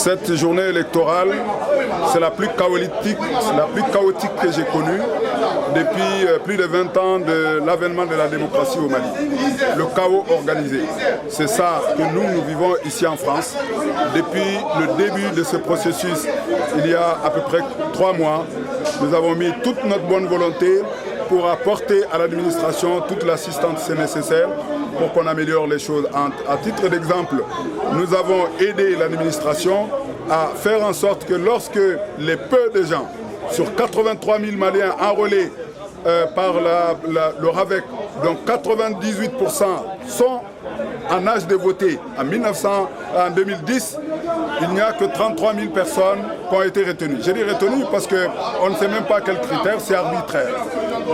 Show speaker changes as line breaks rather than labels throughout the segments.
Cette journée électorale, c'est la plus chaotique que j'ai connue depuis plus de 20 ans de l'avènement de la démocratie au Mali. Le chaos organisé. C'est ça que nous vivons ici en France. Depuis le début de ce processus, il y a à peu près 3 mois, nous avons mis toute notre bonne volonté pour apporter à l'administration toute l'assistance nécessaire pour qu'on améliore les choses. À titre d'exemple, nous avons aidé l'administration à faire en sorte que lorsque les peu de gens, sur 83 000 Maliens enrôlés par le RAVEC, donc 98% sont en âge de voter. En 2010, il n'y a que 33 000 personnes qui ont été retenues. J'ai dit retenues parce qu'on ne sait même pas quels critères, c'est arbitraire.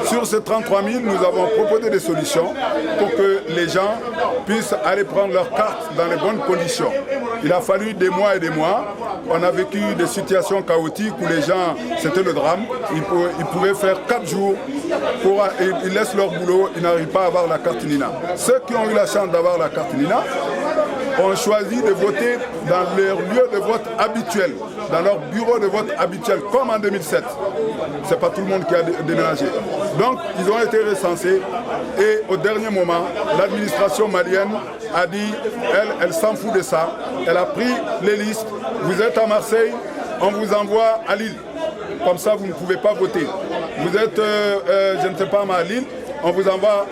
Sur ces 33 000, nous avons proposé des solutions pour que les gens puissent aller prendre leur carte dans les bonnes conditions. Il a fallu des mois et des mois. On a vécu des situations chaotiques où les gens, c'était le drame. Ils pouvaient faire 4 jours, ils laissent leur boulot, ils n'arrivent pas à avoir la carte NINA. Ceux qui ont eu la chance d'avoir la carte NINA ont choisi de voter dans leur lieu de vote habituel, dans leur bureau de vote habituel, comme en 2007. Ce n'est pas tout le monde qui a déménagé. Donc, ils ont été recensés et au dernier moment, l'administration malienne a dit, elle s'en fout de ça. Elle a pris les listes. Vous êtes à Marseille, on vous envoie à Lille. Comme ça, vous ne pouvez pas voter. Vous êtes, je ne sais pas, à Lille, on vous envoie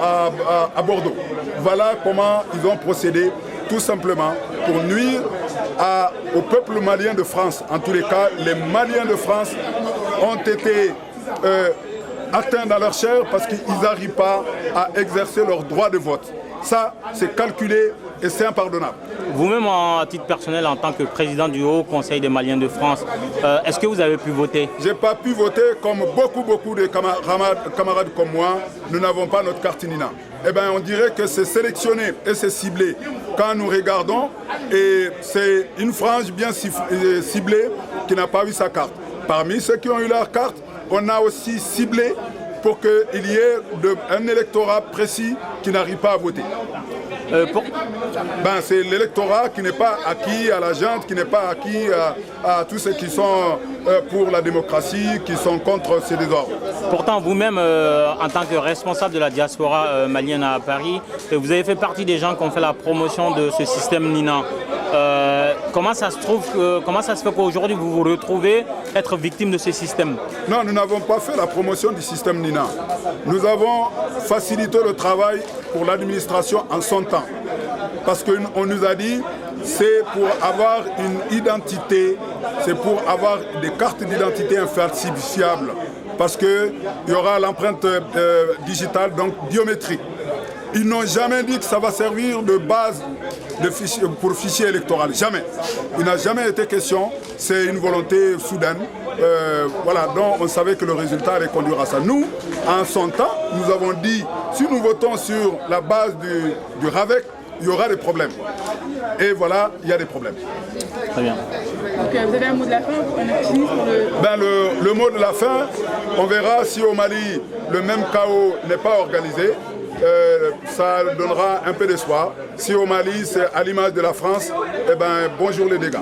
à Bordeaux. Voilà comment ils ont procédé, tout simplement, pour nuire au peuple malien de France. En tous les cas, les Maliens de France ont été atteints dans leur chair parce qu'ils n'arrivent pas à exercer leur droit de vote. Ça, c'est calculé et c'est impardonnable.
Vous-même, à titre personnel, en tant que président du Haut Conseil des Maliens de France, est-ce que vous avez pu voter?
Je n'ai pas pu voter comme beaucoup de camarades comme moi. Nous n'avons pas notre carte NINA. Eh bien, on dirait que c'est sélectionné et c'est ciblé. Quand nous regardons, et c'est une frange bien ciblée qui n'a pas eu sa carte. Parmi ceux qui ont eu leur carte, on a aussi ciblé pour qu'il y ait un électorat précis qui n'arrive pas à voter. C'est l'électorat qui n'est pas acquis à la junte, qui n'est pas acquis à tous ceux qui sont pour la démocratie, qui sont contre ces désordres.
Pourtant, vous-même, en tant que responsable de la diaspora malienne à Paris, vous avez fait partie des gens qui ont fait la promotion de ce système NINA. Comment ça se fait qu'aujourd'hui vous vous retrouvez être victime de ce système?
Non, nous n'avons pas fait la promotion du système NINA. Nous avons facilité le travail pour l'administration en son temps. Parce qu'on nous a dit, c'est pour avoir une identité, c'est pour avoir des cartes d'identité infalsifiables. Parce qu'il y aura l'empreinte digitale, donc biométrique. Ils n'ont jamais dit que ça va servir de base pour fichier électoral. Jamais. Il n'a jamais été question. C'est une volonté soudaine. Voilà, donc on savait que le résultat allait conduire à ça. Nous, en son temps, nous avons dit, si nous votons sur la base du RAVEC, il y aura des problèmes. Et voilà, il y a des problèmes.
Très bien.
Donc vous avez un mot de la fin,
le mot de la fin, on verra si au Mali, le même chaos n'est pas organisé. Ça donnera un peu d'espoir. Si au Mali, c'est à l'image de la France, bonjour les dégâts.